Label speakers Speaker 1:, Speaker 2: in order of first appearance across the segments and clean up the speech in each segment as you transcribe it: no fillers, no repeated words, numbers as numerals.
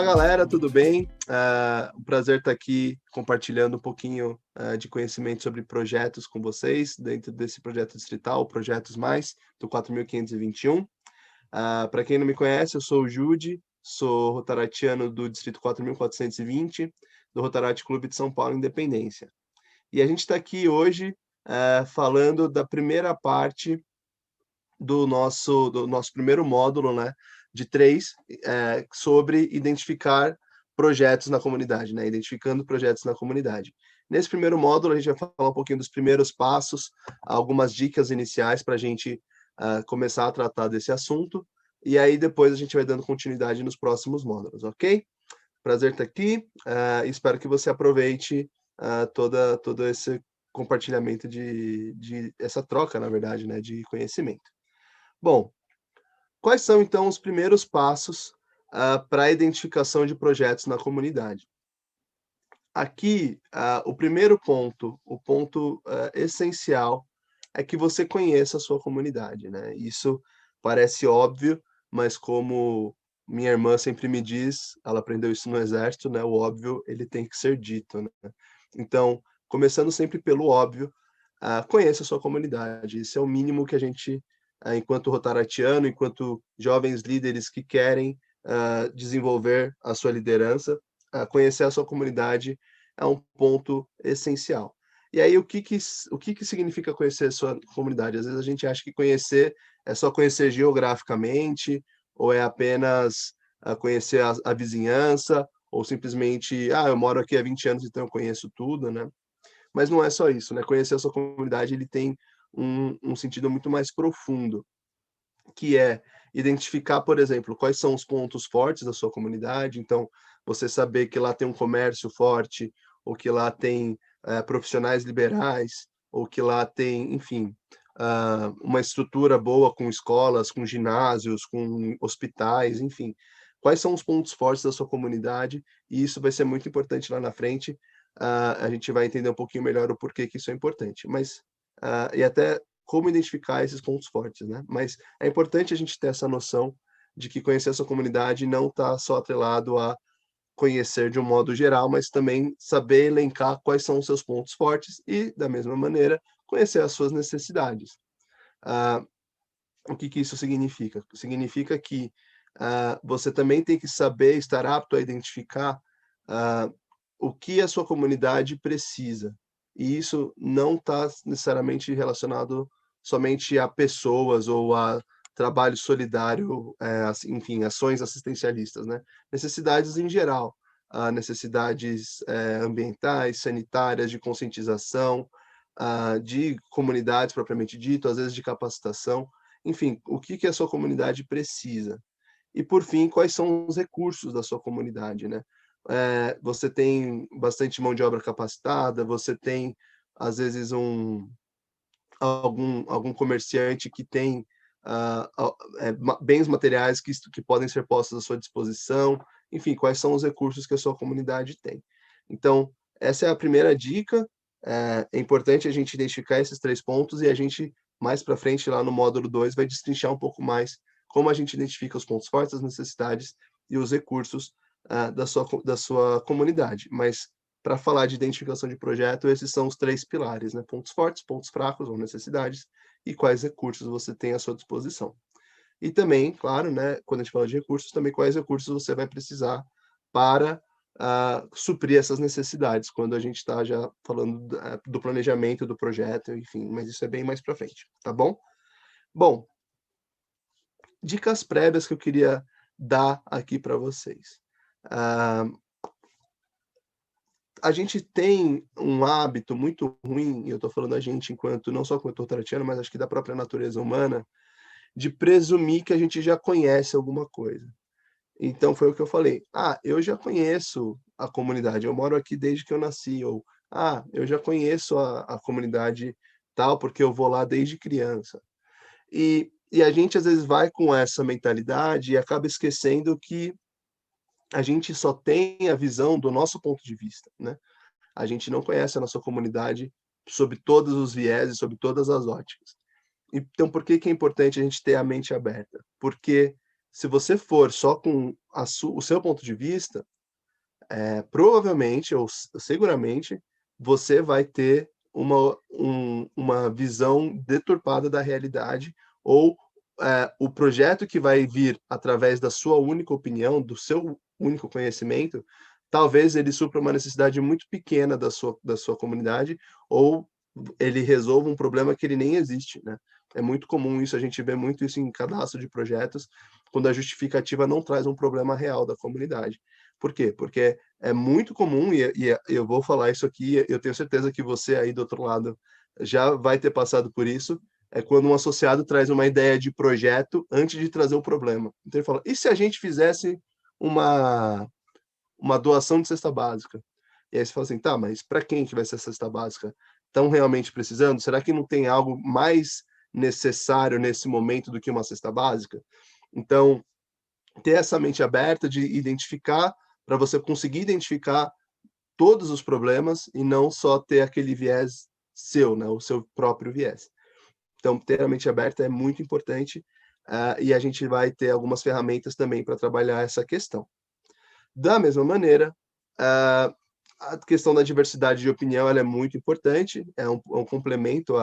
Speaker 1: Olá, galera, tudo bem? Um prazer estar aqui compartilhando um pouquinho de conhecimento sobre projetos com vocês, dentro desse projeto distrital, Projetos Mais, do 4521. Para quem não me conhece, eu sou o Jude, sou rotaratiano do Distrito 4420, do Rotarate Clube de São Paulo, Independência. E a gente está aqui hoje falando da primeira parte do nosso primeiro módulo, né, de 3, sobre identificar projetos na comunidade, né, identificando projetos na comunidade. Nesse primeiro módulo, a gente vai falar um pouquinho dos primeiros passos, algumas dicas iniciais para a gente começar a tratar desse assunto, e aí depois a gente vai dando continuidade nos próximos módulos, ok? Prazer estar aqui, espero que você aproveite todo esse compartilhamento de essa troca, na verdade, né, de conhecimento. Bom, quais são então os primeiros passos para a identificação de projetos na comunidade? Aqui, o primeiro ponto, o ponto essencial, é que você conheça a sua comunidade, né? Isso parece óbvio, mas como minha irmã sempre me diz, ela aprendeu isso no exército, né? O óbvio, ele tem que ser dito, né? Então, começando sempre pelo óbvio, conheça a sua comunidade. Isso é o mínimo que a gente, enquanto rotaratiano, enquanto jovens líderes que querem desenvolver a sua liderança, conhecer a sua comunidade é um ponto essencial. E aí, o que significa conhecer a sua comunidade? Às vezes a gente acha que conhecer é só conhecer geograficamente, ou é apenas conhecer a vizinhança, ou simplesmente, eu moro aqui há 20 anos, então eu conheço tudo, né? Mas não é só isso, né? Conhecer a sua comunidade, ele tem um sentido muito mais profundo, que é identificar, por exemplo, quais são os pontos fortes da sua comunidade. Então, você saber que lá tem um comércio forte, ou que lá tem profissionais liberais, ou que lá tem, enfim, uma estrutura boa com escolas, com ginásios, com hospitais, enfim. Quais são os pontos fortes da sua comunidade? E isso vai ser muito importante lá na frente. A gente vai entender um pouquinho melhor o porquê que isso é importante. Mas, e até como identificar esses pontos fortes, né? Mas é importante a gente ter essa noção de que conhecer a sua comunidade não está só atrelado a conhecer de um modo geral, mas também saber elencar quais são os seus pontos fortes e, da mesma maneira, conhecer as suas necessidades. Ah, o que que isso significa? Significa que você também tem que saber, estar apto a identificar ah, o que a sua comunidade precisa. E isso não está necessariamente relacionado somente a pessoas ou a trabalho solidário, enfim, ações assistencialistas, né? Necessidades em geral, necessidades ambientais, sanitárias, de conscientização, de comunidades propriamente dito, às vezes de capacitação. Enfim, o que que a sua comunidade precisa? E, por fim, quais são os recursos da sua comunidade, né? Você tem bastante mão de obra capacitada, você tem, às vezes, algum comerciante que tem bens materiais que podem ser postos à sua disposição, enfim, quais são os recursos que a sua comunidade tem. Então, essa é a primeira dica. É importante a gente identificar esses 3 pontos e a gente, mais para frente, lá no módulo 2, vai destrinchar um pouco mais como a gente identifica os pontos fortes, as necessidades e os recursos da sua comunidade. Mas, para falar de identificação de projeto, esses são os 3 pilares, né? Pontos fortes, pontos fracos ou necessidades, e quais recursos você tem à sua disposição. E também, claro, né, quando a gente fala de recursos, também quais recursos você vai precisar para suprir essas necessidades, quando a gente está já falando do planejamento do projeto, enfim, mas isso é bem mais para frente, tá bom? Bom, dicas prévias que eu queria dar aqui para vocês. A gente tem um hábito muito ruim, e eu estou falando a gente enquanto, não só enquanto taratiano, mas acho que da própria natureza humana, de presumir que a gente já conhece alguma coisa. Então foi o que eu falei: eu já conheço a comunidade, eu moro aqui desde que eu nasci", ou eu já conheço a comunidade tal, porque eu vou lá desde criança". E a gente às vezes vai com essa mentalidade e acaba esquecendo que a gente só tem a visão do nosso ponto de vista, né. A gente não conhece a nossa comunidade sob todos os vieses, sob todas as óticas. Então, por que que é importante a gente ter a mente aberta? Porque se você for só com o seu ponto de vista, provavelmente ou seguramente, você vai ter uma visão deturpada da realidade ou, o projeto que vai vir através da sua única opinião, do seu único conhecimento, talvez ele supra uma necessidade muito pequena da sua comunidade ou ele resolva um problema que ele nem existe, né. É muito comum isso, a gente vê muito isso em cadastro de projetos, quando a justificativa não traz um problema real da comunidade. Por quê? Porque é muito comum, e eu vou falar isso aqui, eu tenho certeza que você aí do outro lado já vai ter passado por isso, é quando um associado traz uma ideia de projeto antes de trazer o problema. Então ele fala: "E se a gente fizesse uma uma doação de cesta básica?". E aí você fala assim: "Tá, mas para quem que vai ser a cesta básica? Estão realmente precisando? Será que não tem algo mais necessário nesse momento do que uma cesta básica?". Então, ter essa mente aberta de identificar, para você conseguir identificar todos os problemas e não só ter aquele viés seu, né, o seu próprio viés. Então, ter a mente aberta é muito importante, e a gente vai ter algumas ferramentas também para trabalhar essa questão. Da mesma maneira, ah, a questão da diversidade de opinião, ela é muito importante, é um complemento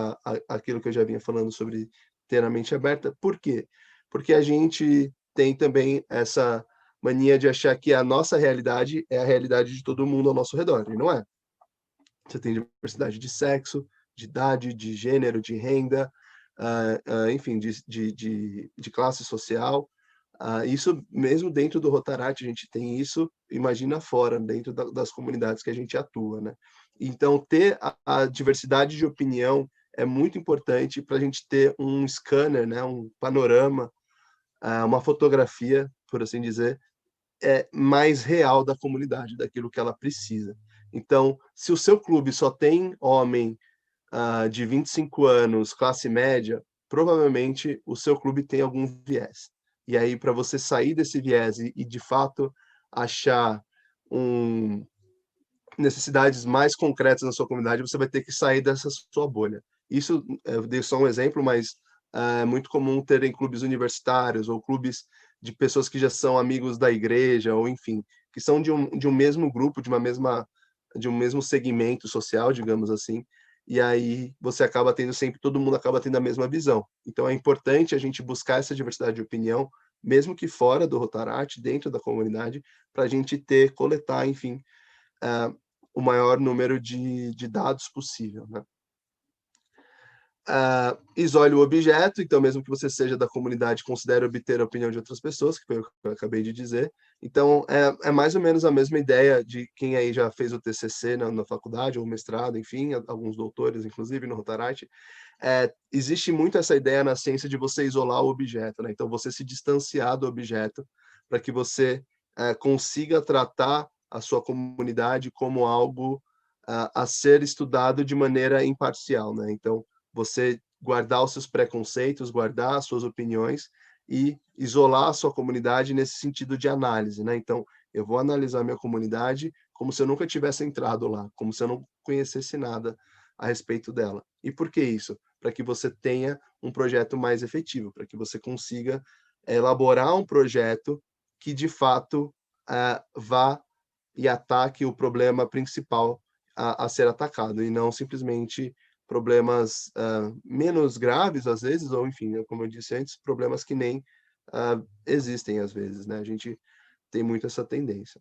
Speaker 1: àquilo que eu já vinha falando sobre ter a mente aberta. Por quê? Porque a gente tem também essa mania de achar que a nossa realidade é a realidade de todo mundo ao nosso redor, e não é. Você tem diversidade de sexo, de idade, de gênero, de renda, enfim, de classe social. Isso mesmo dentro do Rotaract a gente tem isso, imagina fora, dentro das comunidades que a gente atua, né. Então ter a diversidade de opinião é muito importante para a gente ter um scanner, né, um panorama, uma fotografia, por assim dizer, mais real da comunidade, daquilo que ela precisa. Então, se o seu clube só tem homem, de 25 anos, classe média, provavelmente o seu clube tem algum viés. E aí, para você sair desse viés e de fato achar um necessidades mais concretas na sua comunidade, você vai ter que sair dessa sua bolha. Isso, eu dei só um exemplo, mas é muito comum terem clubes universitários ou clubes de pessoas que já são amigos da igreja ou enfim, que são de um mesmo grupo, de um mesmo segmento social, digamos assim, e aí você acaba tendo sempre todo mundo acaba tendo a mesma visão. Então é importante a gente buscar essa diversidade de opinião, mesmo que fora do Rotaract, dentro da comunidade, para a gente coletar, enfim, ah, o maior número de dados possível, né. Isole o objeto, então mesmo que você seja da comunidade, considere obter a opinião de outras pessoas, que foi o que eu acabei de dizer. Então é mais ou menos a mesma ideia de quem aí já fez o TCC na faculdade ou mestrado, enfim, alguns doutores inclusive no Rotaract, existe muito essa ideia na ciência de você isolar o objeto, né, então você se distanciar do objeto, para que você, consiga tratar a sua comunidade como algo, a ser estudado de maneira imparcial, né. Então, você guardar os seus preconceitos, guardar as suas opiniões e isolar a sua comunidade nesse sentido de análise, né. Então, eu vou analisar minha comunidade como se eu nunca tivesse entrado lá, como se eu não conhecesse nada a respeito dela. E por que isso? Para que você tenha um projeto mais efetivo, para que você consiga elaborar um projeto que de fato, vá e ataque o problema principal a ser atacado, e não simplesmente problemas, menos graves às vezes, ou enfim, né, como eu disse antes, problemas que nem, existem às vezes, né, a gente tem muito essa tendência.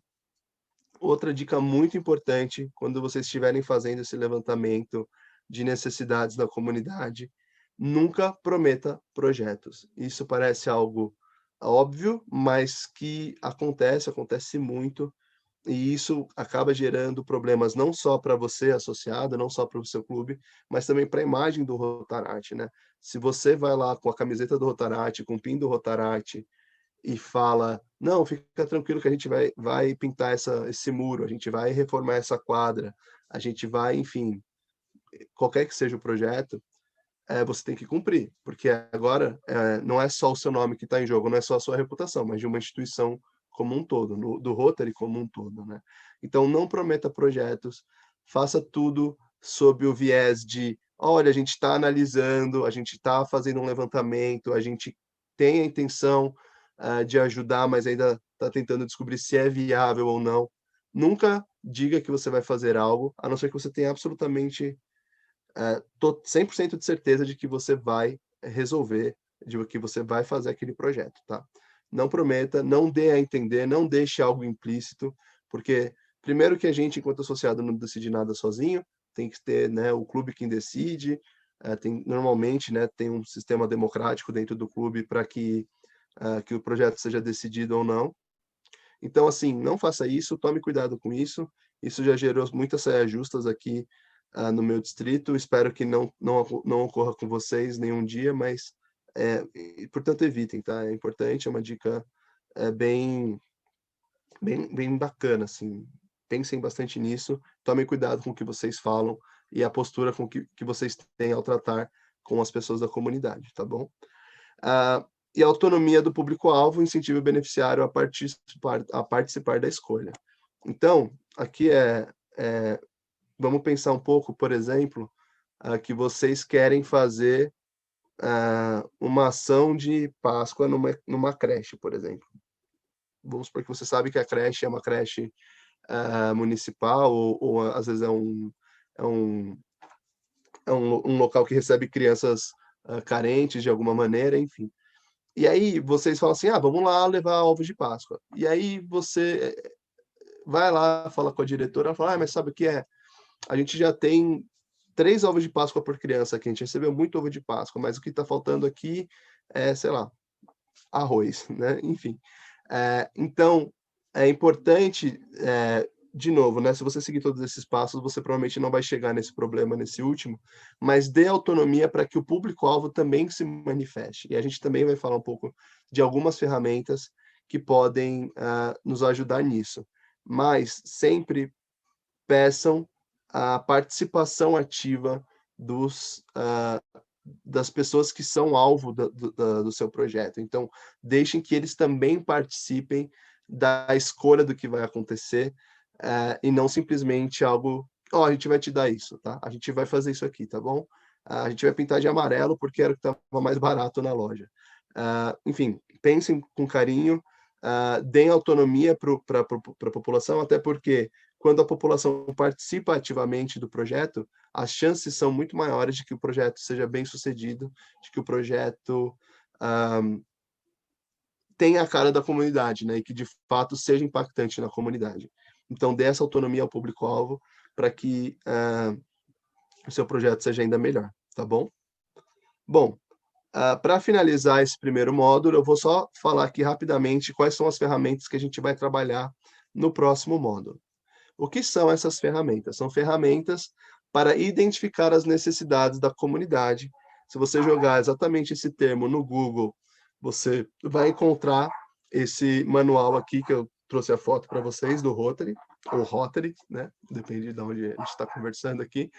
Speaker 1: Outra dica muito importante, quando vocês estiverem fazendo esse levantamento de necessidades da comunidade, nunca prometa projetos. Isso parece algo óbvio, mas que acontece muito, e isso acaba gerando problemas não só para você associado, não só para o seu clube, mas também para a imagem do Rotaract, né. Se você vai lá com a camiseta do Rotaract, com o pin do Rotaract e fala: "Não, fica tranquilo que a gente vai pintar esse muro, a gente vai reformar essa quadra, a gente vai", enfim, qualquer que seja o projeto, você tem que cumprir, porque agora, não é só o seu nome que está em jogo, não é só a sua reputação, mas de uma instituição como um todo, do Rotary como um todo, né. Então não prometa projetos, faça tudo sob o viés de: "Olha, a gente está analisando, a gente está fazendo um levantamento, a gente tem a intenção de ajudar, mas ainda está tentando descobrir se é viável ou não. Nunca diga que você vai fazer algo, a não ser que você tenha absolutamente 100% de certeza de que você vai resolver, de que você vai fazer aquele projeto, tá? Não prometa, não dê a entender, não deixe algo implícito, porque primeiro que a gente, enquanto associado, não decide nada sozinho, tem que ter, né, o clube quem decide, normalmente, né, tem um sistema democrático dentro do clube para que o projeto seja decidido ou não. Então, assim, não faça isso, tome cuidado com isso. Isso já gerou muitas saias justas aqui no meu distrito. Espero que não ocorra com vocês nenhum dia, mas, portanto, evitem, tá? É importante, é uma dica bem bacana, assim. Pensem bastante nisso, tomem cuidado com o que vocês falam e a postura que vocês têm ao tratar com as pessoas da comunidade, tá bom? E a autonomia do público-alvo incentiva o beneficiário a participar da escolha. Então, aqui vamos pensar um pouco, por exemplo, que vocês querem fazer uma ação de Páscoa numa creche, por exemplo. Vamos supor que você sabe que a creche é uma creche municipal, ou às vezes é um local que recebe crianças carentes de alguma maneira, enfim. E aí vocês falam assim, vamos lá levar ovos de Páscoa. E aí você vai lá, fala com a diretora, ela fala, mas sabe o que é? A gente já tem 3 ovos de Páscoa por criança aqui, a gente recebeu muito ovo de Páscoa, mas o que está faltando aqui é, sei lá, arroz, né? Enfim. Então, é importante, de novo, né? Se você seguir todos esses passos, você provavelmente não vai chegar nesse problema, nesse último, mas dê autonomia para que o público-alvo também se manifeste. E a gente também vai falar um pouco de algumas ferramentas que podem nos ajudar nisso. Mas sempre peçam a participação ativa das pessoas que são alvo do seu projeto. Então, deixem que eles também participem da escolha do que vai acontecer, e não simplesmente algo, a gente vai te dar isso, tá? A gente vai fazer isso aqui, tá bom? A gente vai pintar de amarelo porque era o que estava mais barato na loja. Enfim, pensem com carinho, deem autonomia para a população, até porque quando a população participa ativamente do projeto, as chances são muito maiores de que o projeto seja bem sucedido, de que o projeto tenha a cara da comunidade, né, e que de fato seja impactante na comunidade. Então, dê essa autonomia ao público-alvo para que o seu projeto seja ainda melhor, tá bom? Bom, para finalizar esse primeiro módulo, eu vou só falar aqui rapidamente quais são as ferramentas que a gente vai trabalhar no próximo módulo. O que são essas ferramentas? São ferramentas para identificar as necessidades da comunidade. Se você jogar exatamente esse termo no Google, você vai encontrar esse manual aqui, que eu trouxe a foto para vocês, do Rotary, ou Rotary, né? Depende de onde a gente está conversando aqui.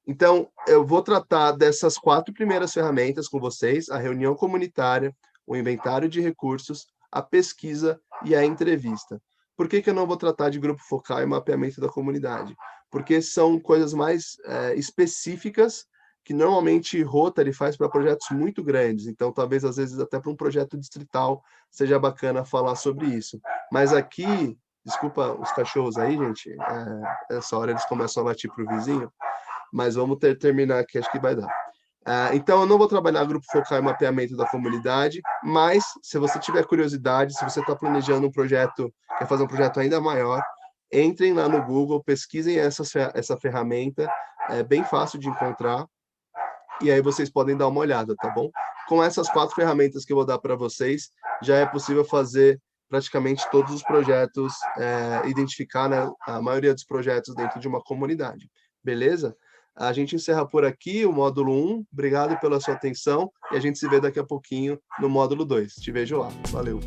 Speaker 1: Então, eu vou tratar dessas 4 primeiras ferramentas com vocês: a reunião comunitária, o inventário de recursos, a pesquisa e a entrevista. Por que eu não vou tratar de grupo focal e mapeamento da comunidade? Porque são coisas mais específicas que normalmente Rotary faz para projetos muito grandes. Então, talvez, às vezes, até para um projeto distrital seja bacana falar sobre isso. Mas aqui, desculpa os cachorros aí, gente, essa hora eles começam a latir para o vizinho, mas vamos terminar aqui, acho que vai dar. Então, eu não vou trabalhar grupo focal e mapeamento da comunidade, mas se você tiver curiosidade, se você está planejando um projeto, quer fazer um projeto ainda maior, entrem lá no Google, pesquisem essa ferramenta, é bem fácil de encontrar, e aí vocês podem dar uma olhada, tá bom? Com essas 4 ferramentas que eu vou dar para vocês, já é possível fazer praticamente todos os projetos, identificar, né, a maioria dos projetos dentro de uma comunidade, beleza? A gente encerra por aqui o módulo 1. Obrigado pela sua atenção e a gente se vê daqui a pouquinho no módulo 2. Te vejo lá. Valeu!